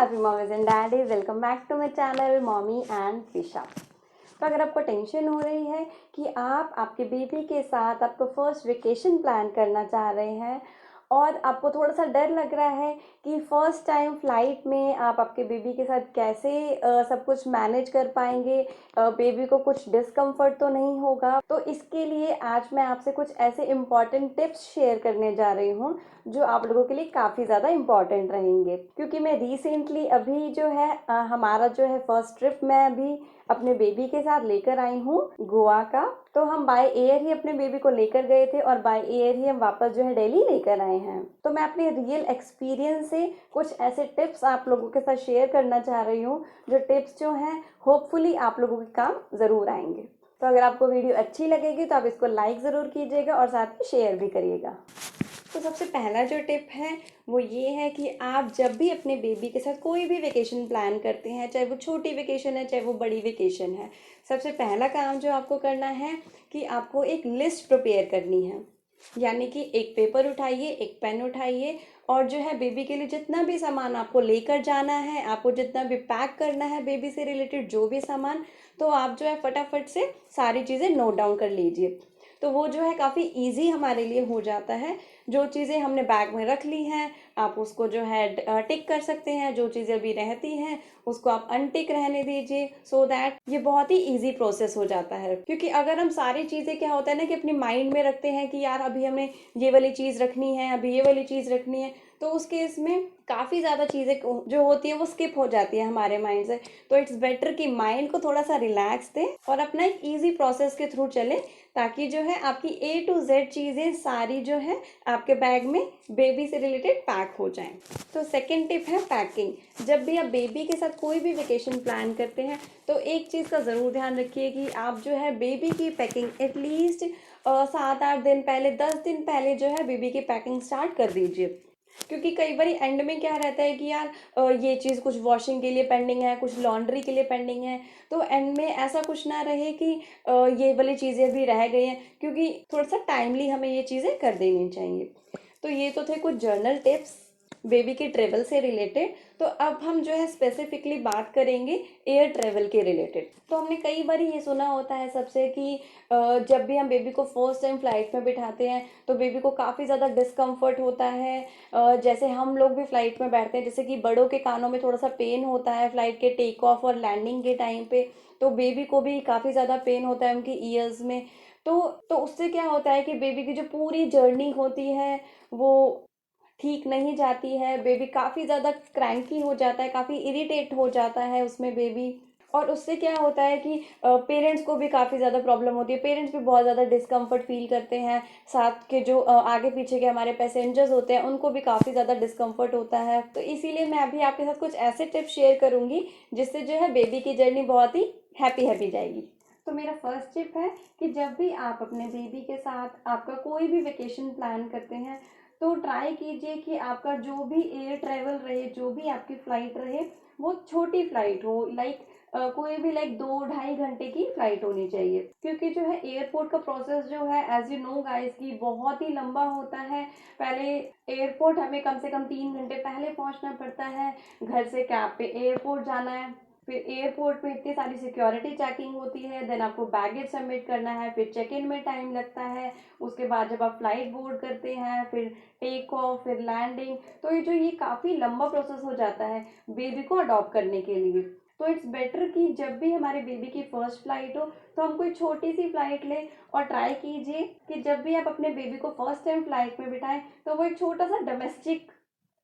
Happy mommies and daddies, welcome back to my channel mommy and Fisha. तो अगर आपको tension हो रही है कि आप आपके बेबी के साथ आपको फर्स्ट वेकेशन प्लान करना चाह रहे हैं और आपको थोड़ा सा डर लग रहा है कि फ़र्स्ट टाइम फ़्लाइट में आप आपके बेबी के साथ कैसे सब कुछ मैनेज कर पाएंगे, बेबी को कुछ डिस्कम्फर्ट तो नहीं होगा, तो इसके लिए आज मैं आपसे कुछ ऐसे इम्पॉर्टेंट टिप्स शेयर करने जा रही हूँ जो आप लोगों के लिए काफ़ी ज़्यादा इम्पॉर्टेंट रहेंगे। क्योंकि मैं रिसेंटली अभी जो है हमारा जो है फर्स्ट ट्रिप मैं अभी अपने बेबी के साथ लेकर आई हूँ गोवा का। तो हम बाय एयर ही अपने बेबी को लेकर गए थे और बाय एयर ही हम वापस जो है दिल्ली लेकर आए हैं। तो मैं अपने रियल एक्सपीरियंस से कुछ ऐसे टिप्स आप लोगों के साथ शेयर करना चाह रही हूँ जो टिप्स जो हैं होपफुली आप लोगों के काम ज़रूर आएंगे। तो अगर आपको वीडियो अच्छी लगेगी तो आप इसको लाइक ज़रूर कीजिएगा और साथ में शेयर भी करिएगा। तो सबसे पहला जो टिप है वो ये है कि आप जब भी अपने बेबी के साथ कोई भी वेकेशन प्लान करते हैं, चाहे वो छोटी वेकेशन है चाहे वो बड़ी वेकेशन है, सबसे पहला काम जो आपको करना है कि आपको एक लिस्ट प्रिपेयर करनी है। यानी कि एक पेपर उठाइए, एक पेन उठाइए और जो है बेबी के लिए जितना भी सामान आपको लेकर जाना है, आपको जितना भी पैक करना है बेबी से रिलेटेड जो भी सामान, तो आप जो है फटाफट से सारी चीज़ें नोट डाउन कर लीजिए। तो वो जो है काफ़ी इजी हमारे लिए हो जाता है। जो चीज़ें हमने बैग में रख ली हैं आप उसको जो है टिक कर सकते हैं, जो चीज़ें अभी रहती हैं उसको आप अनटिक रहने दीजिए, सो दैट ये बहुत ही इजी प्रोसेस हो जाता है। क्योंकि अगर हम सारी चीज़ें क्या होता है ना कि अपनी माइंड में रखते हैं कि यार अभी हमें ये वाली चीज़ रखनी है, अभी ये वाली चीज़ रखनी है, तो उस केस में काफ़ी ज़्यादा चीज़ें जो होती हैं वो स्किप हो जाती है हमारे माइंड से। तो इट्स बेटर कि माइंड को थोड़ा सा रिलैक्स दें और अपना एक ईजी प्रोसेस के थ्रू चलें, ताकि जो है आपकी A to Z चीज़ें सारी जो है आपके बैग में बेबी से रिलेटेड पैक हो जाएं। तो सेकंड टिप है पैकिंग। जब भी आप बेबी के साथ कोई भी वेकेशन प्लान करते हैं तो एक चीज़ का ज़रूर ध्यान रखिए कि आप जो है बेबी की पैकिंग एटलीस्ट 7-8 दिन पहले, 10 दिन पहले जो है बेबी की पैकिंग स्टार्ट कर दीजिए। क्योंकि कई बार एंड में क्या रहता है कि यार ये चीज़ कुछ वॉशिंग के लिए पेंडिंग है, कुछ लॉन्ड्री के लिए पेंडिंग है, तो एंड में ऐसा कुछ ना रहे कि ये वाली चीज़ें भी रह गई हैं, क्योंकि थोड़ा सा टाइमली हमें ये चीज़ें कर देनी चाहिए। तो ये तो थे कुछ जर्नल टिप्स बेबी के ट्रेवल से रिलेटेड। तो अब हम जो है स्पेसिफिकली बात करेंगे एयर ट्रेवल के रिलेटेड। तो हमने कई बार ये सुना होता है सबसे कि जब भी हम बेबी को फर्स्ट टाइम फ्लाइट में बिठाते हैं तो बेबी को काफ़ी ज़्यादा डिस्कम्फर्ट होता है। जैसे हम लोग भी फ्लाइट में बैठते हैं, जैसे कि बड़ों के कानों में थोड़ा सा पेन होता है फ्लाइट के टेक ऑफ और लैंडिंग के टाइम पे, तो बेबी को भी काफ़ी ज़्यादा पेन होता है उनकी ईयर्स में। तो उससे क्या होता है कि बेबी की जो पूरी जर्नी होती है वो ठीक नहीं जाती है। बेबी काफ़ी ज़्यादा क्रैंकी हो जाता है, काफ़ी इरिटेट हो जाता है उसमें बेबी। और उससे क्या होता है कि पेरेंट्स को भी काफ़ी ज़्यादा प्रॉब्लम होती है, पेरेंट्स भी बहुत ज़्यादा डिस्कम्फर्ट फील करते हैं। साथ के जो आगे पीछे के हमारे पैसेंजर्स होते हैं उनको भी काफ़ी ज़्यादा डिस्कम्फर्ट होता है। तो इसीलिए मैं अभी आपके साथ कुछ ऐसे टिप्स शेयर करूँगी जिससे जो है बेबी की जर्नी बहुत ही हैप्पी हैप्पी जाएगी। तो मेरा फर्स्ट टिप है कि जब भी आप अपने बेबी के साथ आपका कोई भी वेकेशन प्लान करते हैं तो ट्राई कीजिए कि आपका जो भी एयर ट्रेवल रहे, जो भी आपकी फ़्लाइट रहे, वो छोटी फ़्लाइट हो। लाइक कोई भी लाइक 2-2.5 घंटे की फ़्लाइट होनी चाहिए। क्योंकि जो है एयरपोर्ट का प्रोसेस जो है एज यू नो गाइस की बहुत ही लंबा होता है। पहले एयरपोर्ट हमें कम से कम 3 घंटे पहले पहुंचना पड़ता है। घर से कैब पे एयरपोर्ट जाना है, फिर एयरपोर्ट में इतनी सारी सिक्योरिटी चेकिंग होती है, देन आपको बैगेज सबमिट करना है, फिर चेक इन में टाइम लगता है। उसके बाद जब आप फ्लाइट बोर्ड करते हैं, फिर टेक ऑफ, फिर लैंडिंग, तो ये काफ़ी लंबा प्रोसेस हो जाता है बेबी को अडॉप्ट करने के लिए। तो इट्स बेटर कि जब भी हमारे बेबी की फर्स्ट फ्लाइट हो तो हम कोई छोटी सी फ्लाइट लें और ट्राई कीजिए कि जब भी आप अपने बेबी को फर्स्ट टाइम फ्लाइट में बिठाएं तो वो एक छोटा सा डोमेस्टिक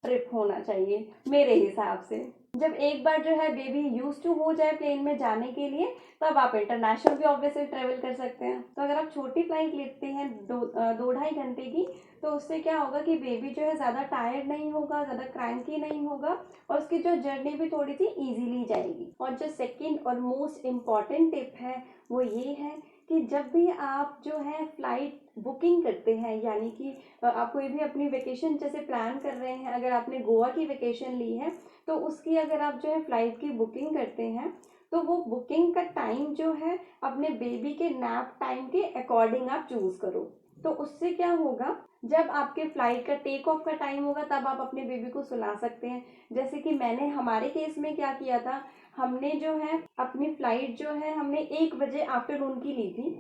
ट्रिप होना चाहिए मेरे हिसाब से। जब एक बार जो है बेबी यूज टू हो जाए प्लेन में जाने के लिए तब आप इंटरनेशनल भी ऑब्वियसली ट्रेवल कर सकते हैं। तो अगर आप छोटी फ्लाइट लेते हैं 2-2.5 घंटे की, तो उससे क्या होगा कि बेबी जो है ज़्यादा टायर्ड नहीं होगा, ज़्यादा क्रैंकी नहीं होगा और उसकी जो जर्नी भी थोड़ी सी ईजीली जाएगी। और जो सेकेंड और मोस्ट इम्पॉर्टेंट टिप है वो ये है कि जब भी आप जो है फ्लाइट बुकिंग करते हैं, यानी कि आप कोई भी अपनी वेकेशन जैसे प्लान कर रहे हैं, अगर आपने गोवा की वेकेशन ली है तो उसकी अगर आप जो है फ्लाइट की बुकिंग करते हैं तो वो बुकिंग का टाइम जो है अपने बेबी के नैप टाइम के अकॉर्डिंग आप चूज करो। तो उससे क्या होगा जब आपके फ्लाइट का टेक ऑफ का टाइम होगा तब आप अपने बेबी को सुला सकते हैं। जैसे कि मैंने हमारे केस में क्या किया था, हमने जो है अपनी फ्लाइट जो है हमने 1 बजे आफ्टरनून की ली थी,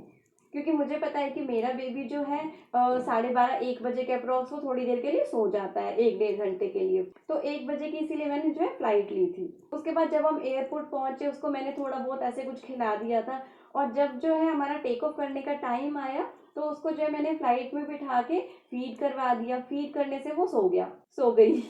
क्योंकि मुझे पता है कि मेरा बेबी जो है 12:30-1 बजे के अप्रॉक्स वो थोड़ी देर के लिए सो जाता है, 1-1.5 घंटे के लिए। तो 1 बजे की इसीलिए मैंने जो है फ्लाइट ली थी। उसके बाद जब हम एयरपोर्ट पहुंचे उसको मैंने थोड़ा बहुत ऐसे कुछ खिला दिया था, और जब जो है हमारा टेक ऑफ करने का टाइम आया तो उसको जो है मैंने फ्लाइट में बिठा के फीड करवा दिया। फीड करने से वो सो गई।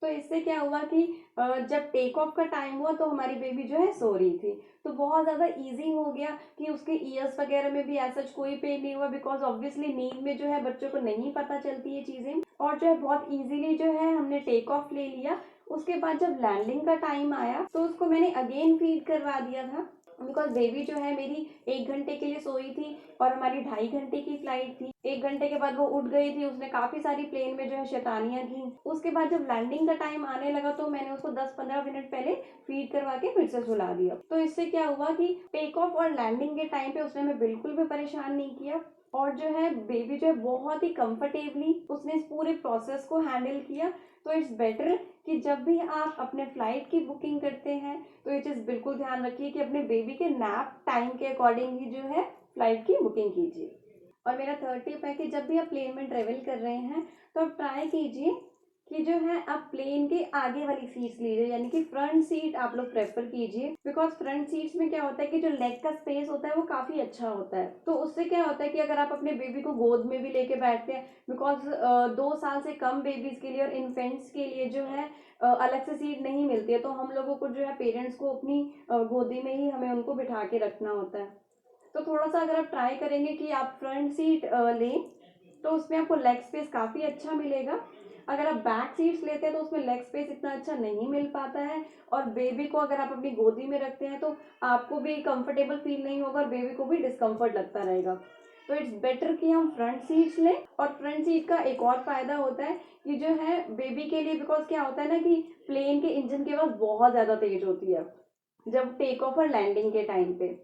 तो इससे क्या हुआ कि जब टेक ऑफ का टाइम हुआ तो हमारी बेबी जो है सो रही थी, तो बहुत ज़्यादा इजी हो गया कि उसके ईयर्स वगैरह में भी ऐसा कोई पेन नहीं हुआ, बिकॉज ऑब्वियसली नींद में जो है बच्चों को नहीं पता चलती ये चीज़ें, और जो है बहुत इजीली जो है हमने टेक ऑफ ले लिया। उसके बाद जब लैंडिंग का टाइम आया तो उसको मैंने अगेन फीड करवा दिया था, बिकॉज बेबी जो है मेरी 1 घंटे के लिए सोई थी और हमारी 2.5 घंटे की फ्लाइट थी। 1 घंटे के बाद वो उठ गई थी, उसने काफी सारी प्लेन में जो है शैतानियां की। उसके बाद जब लैंडिंग का टाइम आने लगा तो मैंने उसको 10-15 मिनट पहले फीड करवा के फिर से सुला दिया। तो इससे क्या हुआ कि टेक ऑफ और लैंडिंग के टाइम पे उसने हमें बिल्कुल भी परेशान नहीं किया, और जो है बेबी जो है बहुत ही कंफर्टेबली उसने इस पूरे प्रोसेस को हैंडल किया। तो इट्स बेटर कि जब भी आप अपने फ्लाइट की बुकिंग करते हैं तो ये चीज़ बिल्कुल ध्यान रखिए कि अपने बेबी के नैप टाइम के अकॉर्डिंग ही जो है फ्लाइट की बुकिंग कीजिए। और मेरा थर्ड टिप है कि जब भी आप प्लेन में ट्रेवल कर रहे हैं तो आप ट्राई कीजिए कि जो है आप प्लेन के आगे वाली सीट्स लीजिए, यानी कि फ्रंट सीट आप लोग प्रेफर कीजिए। बिकॉज फ्रंट सीट्स में क्या होता है कि जो लेग का स्पेस होता है वो काफी अच्छा होता है। तो उससे क्या होता है कि अगर आप अपने बेबी को गोद में भी लेके बैठते हैं, बिकॉज 2 साल से कम बेबीज के लिए और इन्फेंट्स के लिए जो है अलग से सीट नहीं मिलती है, तो हम लोगों को जो है पेरेंट्स को अपनी गोदी में ही हमें उनको बिठा के रखना होता है। तो थोड़ा सा अगर आप ट्राई करेंगे कि आप फ्रंट सीट लें तो उसमें आपको लेग स्पेस काफ़ी अच्छा मिलेगा। अगर आप बैक सीट्स लेते हैं तो उसमें लेग स्पेस इतना अच्छा नहीं मिल पाता है, और बेबी को अगर आप अपनी गोदी में रखते हैं तो आपको भी कंफर्टेबल फील नहीं होगा और बेबी को भी डिस्कम्फर्ट लगता रहेगा। तो इट्स बेटर कि हम फ्रंट सीट्स लें। और फ्रंट सीट का एक और फायदा होता है कि जो है बेबी के लिए, बिकॉज क्या होता है ना कि प्लेन के इंजन की आवाज़ बहुत ज़्यादा तेज होती है जब टेक ऑफ और लैंडिंग के टाइम पे,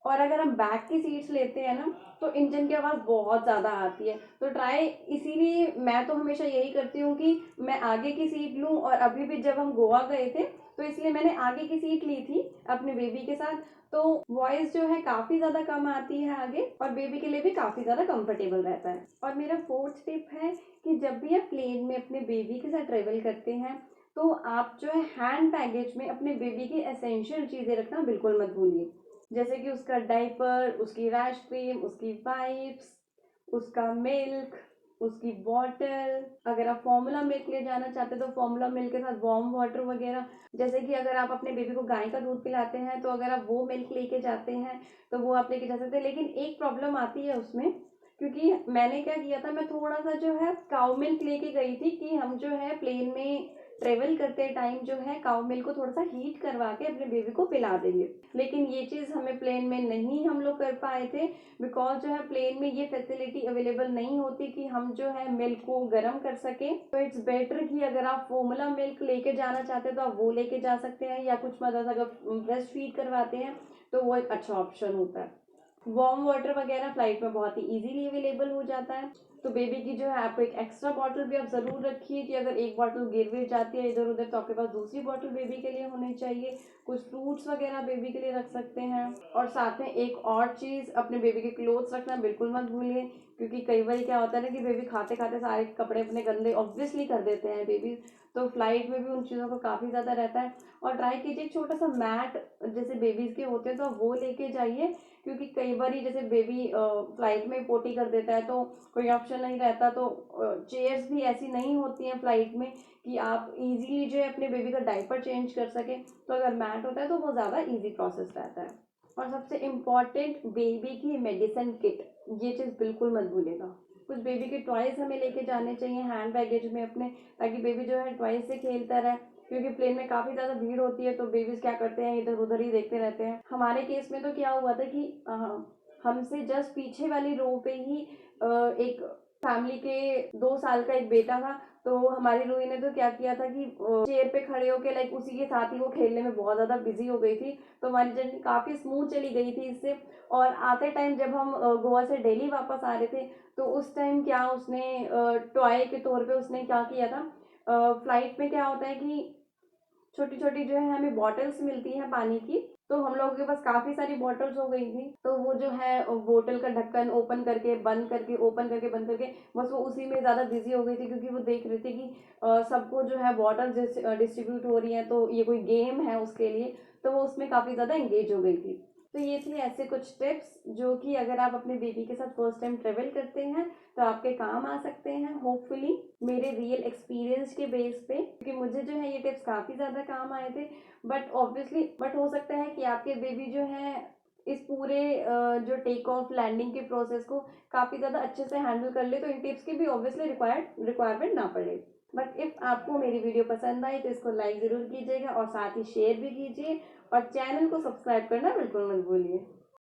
और अगर हम बैक की सीट्स लेते हैं ना तो इंजन की आवाज़ बहुत ज़्यादा आती है। तो ट्राई, इसीलिए मैं तो हमेशा यही करती हूँ कि मैं आगे की सीट लूँ, और अभी भी जब हम गोवा गए थे तो इसलिए मैंने आगे की सीट ली थी अपने बेबी के साथ। तो वॉइस जो है काफ़ी ज़्यादा कम आती है आगे, और बेबी के लिए भी काफ़ी ज़्यादा कंफर्टेबल रहता है। और मेरा फोर्थ टिप है कि जब भी आप प्लेन में अपने बेबी के साथ ट्रेवल करते हैं तो आप जो है हैंड बैगेज में अपने बेबी की एसेंशियल चीज़ें रखना बिल्कुल मत भूलिए। जैसे कि उसका डाइपर, उसकी रैश क्रीम, उसकी वाइप्स, उसका मिल्क, उसकी बॉटल। अगर आप फॉर्मूला मिल्क ले जाना चाहते हैं तो फॉर्मूला मिल्क के साथ वार्म वाटर वगैरह। जैसे कि अगर आप अपने बेबी को गाय का दूध पिलाते हैं तो अगर आप वो मिल्क लेके जाते हैं तो वो आप लेके जा सकते हैं। लेकिन एक प्रॉब्लम आती है उसमें, क्योंकि मैंने क्या किया था, मैं थोड़ा सा जो है काउ मिल्क लेके गई थी कि हम जो है प्लेन में ट्रेवल करते टाइम जो है काउ मिल्क को थोड़ा सा हीट करवा के अपने बेबी को पिला देंगे। लेकिन ये चीज़ हमें प्लेन में नहीं हम लोग कर पाए थे, बिकॉज जो है प्लेन में ये फैसिलिटी अवेलेबल नहीं होती कि हम जो है मिल्क को गर्म कर सके। तो इट्स बेटर कि अगर आप फॉर्मूला मिल्क लेके जाना चाहते हैं तो आप वो लेके जा सकते हैं, या कुछ मदर्स अगर ब्रेस्ट फीड करवाते हैं तो वो एक अच्छा ऑप्शन होता है। वार्म वाटर वगैरह फ्लाइट में बहुत ही इजीली अवेलेबल हो जाता है। तो बेबी की जो है आप एक एक्स्ट्रा बॉटल भी आप ज़रूर रखिए कि अगर एक बॉटल गिर भी जाती है इधर उधर तो आपके पास दूसरी बॉटल बेबी के लिए होनी चाहिए। कुछ फ्रूट्स वगैरह बेबी के लिए रख सकते हैं। और साथ में एक और चीज़, अपने बेबी के क्लोथ्स रखना बिल्कुल मत भूलिए, क्योंकि कई बार क्या होता है ना कि बेबी खाते खाते सारे कपड़े अपने गंदे ऑब्वियसली कर देते हैं बेबी। तो फ्लाइट में भी उन चीज़ों का काफ़ी ज़्यादा रहता है। और ट्राई कीजिए छोटा सा मैट जैसे बेबीज़ के होते हैं तो आप वो लेके जाइए, क्योंकि कई बार जैसे बेबी फ्लाइट में पोटी कर देता है तो कोई ऑप्शन नहीं रहता। तो चेयर्स भी ऐसी नहीं होती हैं फ्लाइट में कि आप इजीली जो है अपने बेबी का डायपर चेंज कर सकें। तो अगर मैट होता है तो वो ज़्यादा इजी प्रोसेस रहता है। और सबसे इम्पॉर्टेंट, बेबी की मेडिसिन किट, ये चीज़ बिल्कुल मत भूलेगा। कुछ बेबी के टॉयज हमें लेके जाने चाहिए हैंड बैगेज में अपने, ताकि बेबी जो है टॉयज से खेलता रहे, क्योंकि प्लेन में काफ़ी ज़्यादा भीड़ होती है तो बेबीज क्या करते हैं इधर उधर ही देखते रहते हैं। हमारे केस में तो क्या हुआ था कि हमसे जस्ट पीछे वाली रो पे ही एक फैमिली के 2 साल का एक बेटा था। तो हमारी रूही ने तो क्या किया था कि चेयर पे खड़े होके लाइक उसी के साथ ही वो खेलने में बहुत ज़्यादा बिजी हो गई थी। तो हमारी जर्नी काफ़ी स्मूथ चली गई थी इससे। और आते टाइम जब हम गोवा से दिल्ली वापस आ रहे थे, तो उस टाइम क्या उसने टॉय के तौर पे उसने क्या किया था, फ्लाइट में क्या होता है कि छोटी छोटी जो है हमें बॉटल्स मिलती हैं पानी की। तो हम लोगों के पास काफ़ी सारी बॉटल्स हो गई थी, तो वो जो है बोतल का ढक्कन ओपन करके बंद करके ओपन करके बंद करके बस वो उसी में ज़्यादा बिजी हो गई थी, क्योंकि वो देख रही थी कि सबको जो है बॉटल डिस्ट्रीब्यूट हो रही हैं, तो ये कोई गेम है उसके लिए। तो वो उसमें काफ़ी ज़्यादा इंगेज हो गई थी। तो ये थे ऐसे कुछ टिप्स जो कि अगर आप अपने बेबी के साथ फर्स्ट टाइम ट्रेवल करते हैं तो आपके काम आ सकते हैं, होपफुली मेरे रियल एक्सपीरियंस के बेस पे, क्योंकि मुझे जो है ये टिप्स काफ़ी ज़्यादा काम आए थे। बट हो सकता है कि आपके बेबी जो है इस पूरे जो टेक ऑफ लैंडिंग के प्रोसेस को काफ़ी ज़्यादा अच्छे से हैंडल कर ले, तो इन टिप्स की भी ऑब्वियसली रिक्वायरमेंट ना पड़े। बट इफ़ आपको मेरी वीडियो पसंद आई तो इसको लाइक ज़रूर कीजिएगा और साथ ही शेयर भी कीजिए, और चैनल को सब्सक्राइब करना बिल्कुल मत भूलिए।